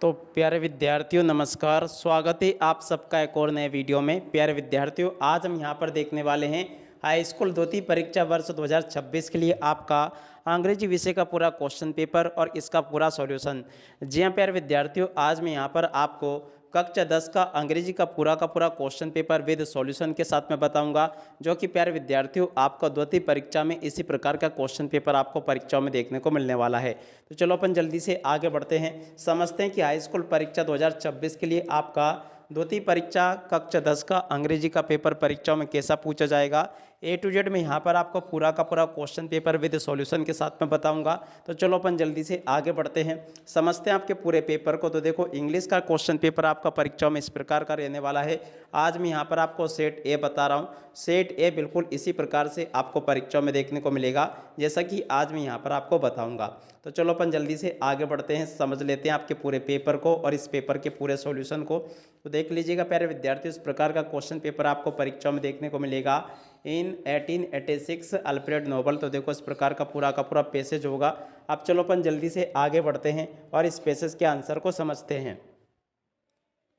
तो प्यारे विद्यार्थियों नमस्कार, स्वागत है आप सबका एक और नए वीडियो में। प्यारे विद्यार्थियों, आज हम यहां पर देखने वाले हैं हाई स्कूल द्वितीय परीक्षा वर्ष 2026 के लिए आपका अंग्रेजी विषय का पूरा क्वेश्चन पेपर और इसका पूरा सॉल्यूशन। जी हाँ प्यारे विद्यार्थियों, आज मैं यहां पर आपको कक्षा 10 का अंग्रेजी का पूरा क्वेश्चन पेपर विद सॉल्यूशन के साथ में बताऊंगा, जो कि प्यारे विद्यार्थियों आपका द्वितीय परीक्षा में इसी प्रकार का क्वेश्चन पेपर आपको परीक्षाओं में देखने को मिलने वाला है। तो चलो अपन जल्दी से आगे बढ़ते हैं, समझते हैं कि हाई स्कूल परीक्षा 2026 के लिए आपका द्वितीय परीक्षा कक्षा 10 का अंग्रेजी का पेपर परीक्षाओं में कैसा पूछा जाएगा, ए टू जेड में यहाँ पर आपको पूरा क्वेश्चन पेपर विद सॉल्यूशन के साथ में बताऊंगा। तो चलो अपन जल्दी से आगे बढ़ते हैं, समझते हैं आपके पूरे पेपर को। तो देखो, इंग्लिश का क्वेश्चन पेपर आपका परीक्षाओं में इस प्रकार का रहने वाला है। आज मैं यहाँ पर आपको सेट ए बता रहा हूँ। सेट ए बिल्कुल इसी प्रकार से आपको परीक्षाओं में देखने को मिलेगा, जैसा कि आज मैं यहाँ पर आपको बताऊँगा। तो चलो अपन जल्दी से आगे बढ़ते हैं, समझ लेते हैं आपके पूरे पेपर को और इस पेपर के पूरे सॉल्यूशन को। तो देख लीजिएगा प्यारे विद्यार्थी, इस प्रकार का क्वेश्चन पेपर आपको परीक्षाओं में देखने को मिलेगा। इन 1886 अल्फ्रेड नोबल। तो देखो, इस प्रकार का पूरा पैसेज होगा। अब चलो अपन जल्दी से आगे बढ़ते हैं और इस पैसेज के आंसर को समझते हैं।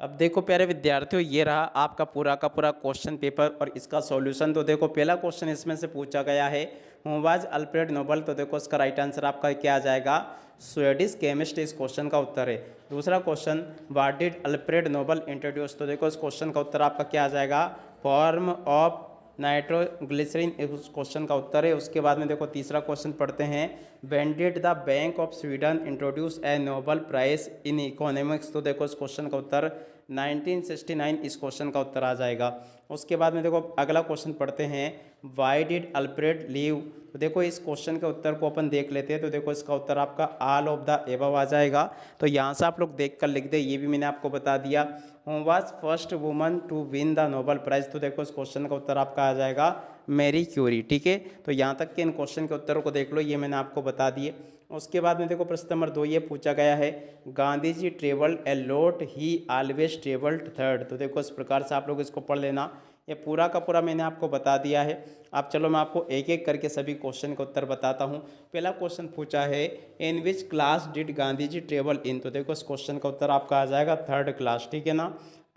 अब देखो प्यारे विद्यार्थियों, ये रहा आपका पूरा क्वेश्चन पेपर और इसका सॉल्यूशन। तो देखो, पहला क्वेश्चन इसमें से पूछा गया है, हु वाज अल्फ्रेड नोबल। तो देखो, इसका राइट आंसर आपका क्या आ जाएगा, स्वीडिश केमिस्ट। इस क्वेश्चन का उत्तर है। दूसरा question, what did Alfred Nobel introduce. तो देखो, इस क्वेश्चन का उत्तर आपका क्या आ जाएगा, फॉर्म ऑफ नाइट्रोग्लिसरीन। उस क्वेश्चन का उत्तर है। उसके बाद में देखो, तीसरा क्वेश्चन पढ़ते हैं, when did the bank of Sweden introduce a Nobel prize in economics. तो देखो, इस क्वेश्चन का उत्तर 1969 इस क्वेश्चन का उत्तर आ जाएगा। उसके बाद में देखो, अगला क्वेश्चन पढ़ते हैं, वाई डिड अल्फ्रेड लीव। तो देखो, इस क्वेश्चन के उत्तर को अपन देख लेते हैं। तो देखो, इसका उत्तर आपका ऑल ऑफ द एबव आ जाएगा। तो यहाँ से आप लोग देख कर लिख दे, ये भी मैंने आपको बता दिया। Who was first woman to win the Nobel prize. तो देखो, इस क्वेश्चन का उत्तर आपका आ जाएगा मैरी क्यूरी। ठीक है, तो यहाँ तक के इन क्वेश्चन के उत्तरों को देख लो, ये मैंने आपको बता दिए। उसके बाद में देखो, प्रश्न नंबर 2 ये पूछा गया है, Gandhi ji travelled a lot, he always travelled third. तो देखो, इस प्रकार से आप लोग इसको पढ़ लेना। ये पूरा मैंने आपको बता दिया है। अब चलो मैं आपको एक एक करके सभी क्वेश्चन का उत्तर बताता हूँ। पहला क्वेश्चन पूछा है, in which class did Gandhi ji travel in. तो देखो, इस क्वेश्चन का उत्तर आपका आ जाएगा थर्ड क्लास। ठीक है ना,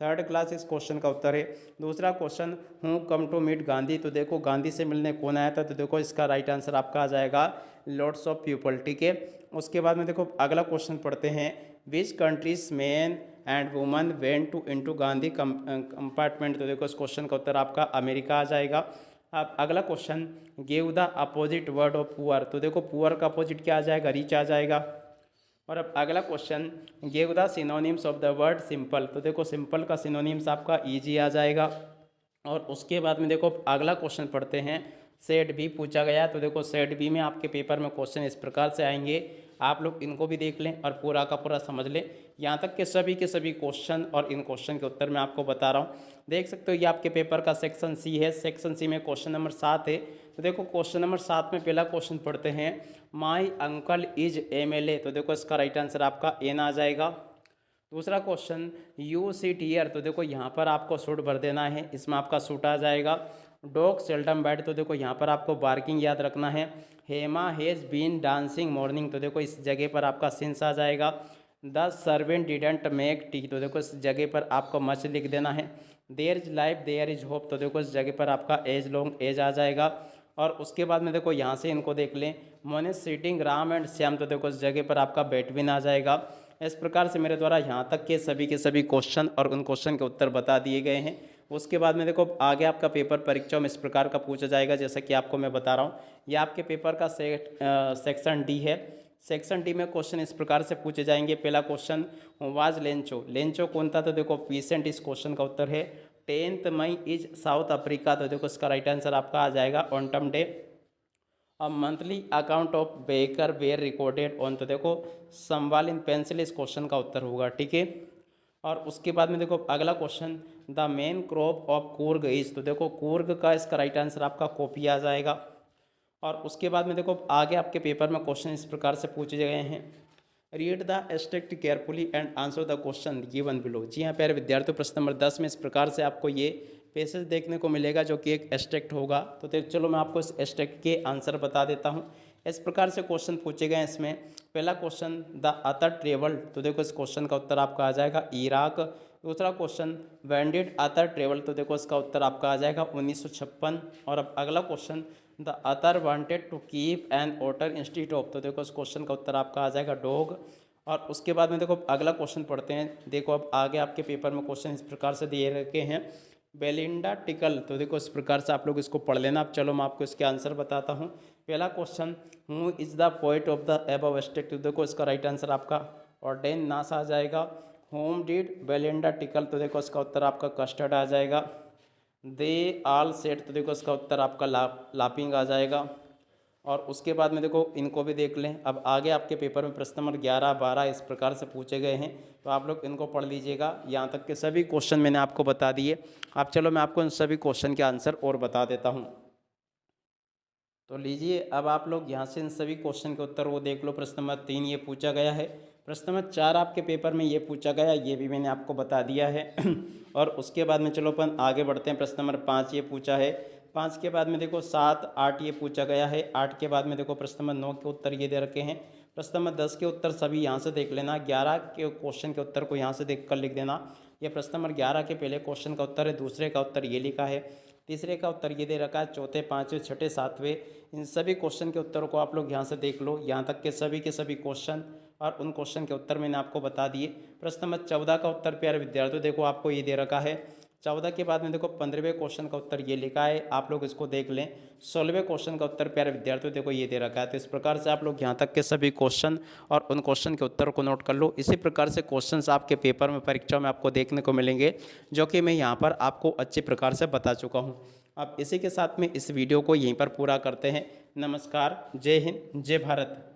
थर्ड क्लास इस क्वेश्चन का उत्तर है। दूसरा question, who come to meet Gandhi. तो देखो, गांधी से मिलने कौन आया था। तो देखो, इसका राइट आंसर आपका आ जाएगा लॉट्स ऑफ पीपल। ठीक है, उसके बाद में देखो, अगला क्वेश्चन पढ़ते हैं, which countries man and woman went to into Gandhi compartment. तो देखो, इस क्वेश्चन का उत्तर आपका अमेरिका आ जाएगा। अब अगला question, give the opposite word of poor. तो देखो, पुअर का अपोजिट क्या आ जाएगा, रिच आ जाएगा। और अब अगला question, give the synonyms of the word simple. तो देखो, सिंपल का सिनोनिम्स आपका ईजी आ जाएगा। और उसके बाद में देखो, अगला क्वेश्चन पढ़ते हैं, सेट बी पूछा गया। तो देखो, सेट बी में आपके पेपर में क्वेश्चन इस प्रकार से आएंगे, आप लोग इनको भी देख लें और पूरा समझ लें। यहाँ तक के सभी क्वेश्चन और इन क्वेश्चन के उत्तर मैं आपको बता रहा हूँ। देख सकते हो, ये आपके पेपर का सेक्शन सी है। सेक्शन सी में क्वेश्चन नंबर 7 है। तो देखो, क्वेश्चन नंबर 7 में पहला क्वेश्चन पढ़ते हैं, माई अंकल इज एमएलए। तो देखो, इसका राइट आंसर आपका एन आ जाएगा। दूसरा क्वेश्चन, यू सीट ईयर। तो देखो, यहाँ पर आपको सूट भर देना है, इसमें आपका सूट आ जाएगा। Dog seldom bad. तो देखो, यहाँ पर आपको बार्किंग याद रखना है। Hema has been dancing morning. तो देखो, इस जगह पर आपका सिंस आ जाएगा। The servant didn't make tea. तो देखो, इस जगह पर आपको मच लिख देना है। There is life there is hope. तो देखो, इस जगह पर आपका एज लॉन्ग एज आ जाएगा। और उसके बाद में देखो, यहाँ से इनको देख लें, मोन सीटिंग राम एंड श्याम। तो देखो, इस जगह पर आपका बेटविन आ जाएगा। इस प्रकार से मेरे द्वारा यहाँ तक के सभी क्वेश्चन और उन क्वेश्चन के उत्तर बता दिए गए हैं। उसके बाद में देखो, आगे आपका पेपर परीक्षा में इस प्रकार का पूछा जाएगा, जैसा कि आपको मैं बता रहा हूँ। ये आपके पेपर का सेक्शन डी है। सेक्शन डी में क्वेश्चन इस प्रकार से पूछे जाएंगे। पहला क्वेश्चन, वाज लेंचो। लेंचो कौन था। तो देखो, पीसेंट इस क्वेश्चन का उत्तर है। 10 मई इज साउथ अफ्रीका। तो देखो, इसका राइट आंसर आपका आ जाएगा ऑटम डे। अब monthly account of baker were recorded on. तो देखो, संवाल इन पेंसिल इस क्वेश्चन का उत्तर होगा। ठीक है, और उसके बाद में देखो, अगला question, the main crop of Coorg is. तो देखो, कूर्ग का इसका राइट आंसर आपका कॉपी आ जाएगा। और उसके बाद में देखो, आगे आपके पेपर में क्वेश्चन इस प्रकार से पूछे गए हैं, read the extract carefully and answer the question given below. जी हाँ प्यारे विद्यार्थियों, प्रश्न नंबर 10 में इस प्रकार से आपको ये पैसेज देखने को मिलेगा, जो कि एक एस्ट्रिक्ट होगा। तो चलो मैं आपको इस एस्ट्रिक्ट के आंसर बता देता हूँ। इस प्रकार से क्वेश्चन पूछे गए हैं इसमें। पहला क्वेश्चन, द अतर ट्रेवल, तो देखो इस क्वेश्चन का उत्तर आपका आ जाएगा इराक। दूसरा question, when did author travel, तो देखो इसका उत्तर आपका आ जाएगा 1956। और अब अगला question, the author wanted to keep an otter institute of, तो देखो इस क्वेश्चन का उत्तर आपका आ जाएगा डॉग। और उसके बाद में देखो अगला क्वेश्चन पढ़ते हैं। देखो अब आगे आपके पेपर में क्वेश्चन इस प्रकार से दिए रखे हैं, बेलिंडा टिकल, तो देखो इस प्रकार से आप लोग इसको पढ़ लेना। अब चलो मैं आपको इसके आंसर बताता हूँ। पहला question, who is the poet of the above state, तो देखो इसका राइट आंसर आपका ऑर्डेन नास आ जाएगा। होम डिड बेलिंडा टिकल, तो देखो इसका उत्तर आपका कस्टर्ड आ जाएगा। दे आल सेट, तो देखो इसका उत्तर आपका लापिंग आ जाएगा। और उसके बाद में देखो इनको भी देख लें। अब आगे आपके पेपर में प्रश्न नंबर 11, 12 इस प्रकार से पूछे गए हैं, तो आप लोग इनको पढ़ लीजिएगा। यहाँ तक के सभी क्वेश्चन मैंने आपको बता दिए। अब चलो मैं आपको इन सभी क्वेश्चन के आंसर और बता देता हूँ। तो लीजिए अब आप लोग यहाँ से इन सभी क्वेश्चन के उत्तर वो देख लो। प्रश्न नंबर 3 ये पूछा गया है। प्रश्न नंबर 4 आपके पेपर में ये पूछा गया, ये भी मैंने आपको बता दिया है। और उसके बाद में चलो अपन आगे बढ़ते हैं। प्रश्न नंबर 5 ये पूछा है। 5 के बाद में देखो 7, 8 ये पूछा गया है। 8 के बाद में देखो प्रश्न नंबर 9 के उत्तर ये दे रखे हैं। प्रश्न नंबर 10 के उत्तर सभी यहाँ से देख लेना। 11 के क्वेश्चन के उत्तर को यहाँ से देख कर लिख देना। ये प्रश्न नंबर 11 के पहले क्वेश्चन का उत्तर है, दूसरे का उत्तर ये लिखा है, तीसरे का उत्तर ये दे रखा है, चौथे, पाँचवें, छठे, सातवें, इन सभी क्वेश्चन के उत्तरों को आप लोग यहाँ से देख लो। यहाँ तक के सभी क्वेश्चन और उन क्वेश्चन के उत्तर मैंने आपको बता दिए। प्रश्न नंबर 14 का उत्तर प्यारे विद्यार्थियों देखो आपको ये दे रखा है। 14 के बाद में देखो 15वें क्वेश्चन का उत्तर ये लिखा है, आप लोग इसको देख लें। 16वें क्वेश्चन का उत्तर प्यारे विद्यार्थियों देखो ये दे रखा है। तो इस प्रकार से आप लोग यहाँ तक के सभी क्वेश्चन और उन क्वेश्चन के उत्तर को नोट कर लो। इसी प्रकार से क्वेश्चंस आपके पेपर में, परीक्षा में आपको देखने को मिलेंगे, जो कि मैं यहाँ पर आपको अच्छे प्रकार से बता चुका हूँ। अब इसी के साथ में इस वीडियो को यहीं पर पूरा करते हैं। नमस्कार, जय हिंद, जय भारत।